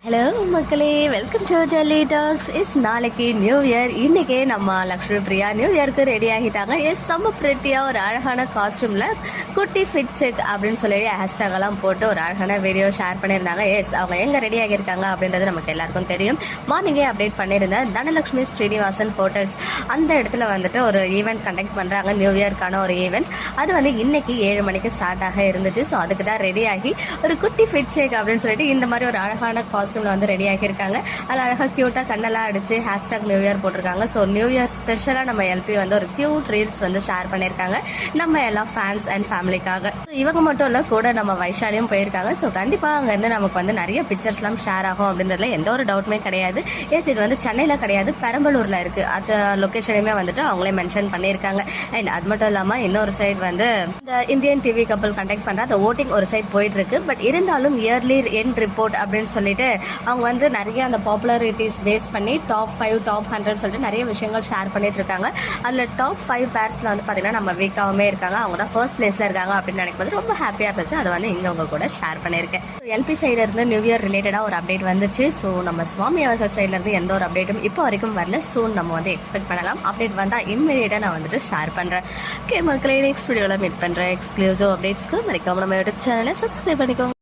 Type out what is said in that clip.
Hello மக்களே, welcome to jelly tax. நாளைக்கு new year. இன்னைக்கே நம்ம லக்ஷ்மி பிரியா நியூ இயர்க்கு ரெடி ஆகிட்டாங்க. செம்ம பிரிட்டியா ஒரு அழகான காஸ்டியூம்ல குட்டி ஃபிட் செக் அப்படின்னு சொல்லி ஹேஷ்டாக் எல்லாம் போட்டு ஒரு அழகான வீடியோ ஷேர் பண்ணியிருந்தாங்க. அவங்க எங்க ரெடி ஆகியிருக்காங்க அப்படின்றது நமக்கு எல்லாருக்கும் தெரியும். மார்னிங்கே அப்டேட் பண்ணியிருந்தேன். தனலட்சுமி ஸ்ரீனிவாசன் ஹோட்டல்ஸ் அந்த இடத்துல வந்துட்டு ஒரு ஈவெண்ட் கண்டக்ட் பண்றாங்க, நியூ இயர்க்கான ஒரு ஈவெண்ட். அது வந்து இன்னைக்கு 7 மணிக்கு ஸ்டார்ட் ஆக இருந்துச்சு. ஸோ அதுக்கு தான் ரெடி ஆகி ஒரு குட்டி ஃபிட் செக் அப்படின்னு சொல்லிட்டு இந்த மாதிரி ஒரு அழகான காஸ்டியூம்ல வந்து ரெடி ஆகியிருக்காங்க. அதில் அழகாக க்யூட்டாக கண்ணெல்லாம் அடிச்சு ஹேஷ்டாக் நியூ இயர் போட்டிருக்காங்க. ஸோ நியூ இயர் ஸ்பெஷலாக நம்ம எல்பி வந்து ஒரு க்யூட் ரீல்ஸ் வந்து ஷேர் பண்ணியிருக்காங்க நம்ம எல்லா ஃபேன்ஸ் அண்ட் ஃபேமிலிக்காக. இவங்க மட்டும் இல்லை, கூட நம்ம வைஷாலியும் போயிருக்காங்க. ஸோ கண்டிப்பாக அங்கேருந்து நமக்கு வந்து நிறைய பிக்சர்ஸ்லாம் ஷேர் ஆகும் அப்படின்றதுல எந்த ஒரு டவுட்டுமே கிடையாது. இது வந்து சென்னையில் கிடையாது, பெரம்பலூரில் இருக்குது. அந்த லொக்கேஷனையுமே வந்துட்டு அவங்களே மென்ஷன் பண்ணியிருக்காங்க. அண்ட் அது மட்டும் இல்லாமல் இன்னொரு சைடு வந்து இந்த இந்தியன் டிவி கப்பல் கண்டக்ட் பண்ணுற அந்த ஓட்டிங் ஒரு சைட் போயிட்டு இருக்கு. பட் இருந்தாலும் இயர்லி எண்ட் ரிப்போர்ட் அப்படின்னு சொல்லிட்டு அவங்க வந்து நிறைய அந்த பாப்புலாரிட்டிஸ் பேஸ் பண்ணி டாப் 5 டாப் 100 சொல்லிட்டு நிறைய விஷயங்கள் ஷேர் பண்ணிட்டு இருக்காங்க. அதில் டாப் 5 பேர்ஸில் வந்து பார்த்தீங்கன்னா நம்ம வீக்காகவுமே இருக்காங்க. அவங்க தான் ஃபர்ஸ்ட் பிளேஸில் இருக்காங்க அப்படின்னு நினைக்கும்போது ரொம்ப ஹாப்பியாக இருந்துச்சு. அதை வந்து இங்கே உங்க கூட ஷேர் பண்ணியிருக்கேன். எல்பி சைடு இருந்து நியூ இயர் ரிலேட்டடாக ஒரு அப்டேட் வந்துச்சு. ஸோ நம்ம சுவாமி அவர்கள் சைட்லேருந்து எந்த ஒரு அப்டேட்டும் இப்போ வரைக்கும் வரல. சூன் நம்ம வந்து எக்ஸ்பெக்ட் பண்ணலாம். அப்டேட் வந்தால் இம்மிடியேட்டாக நான் வந்துட்டு ஷேர் பண்ணுறேன். ஓகே மக்களே, நெக்ஸ்ட் வீடியோவில் மீட் பண்ணுறேன். எக்ஸ்க்ளூசிவ் அப்டேட்ஸ்க்கு மறக்காம நம்ம யூடியூப் சேனலை சப்ஸ்கிரைப் பண்ணிக்கோங்க.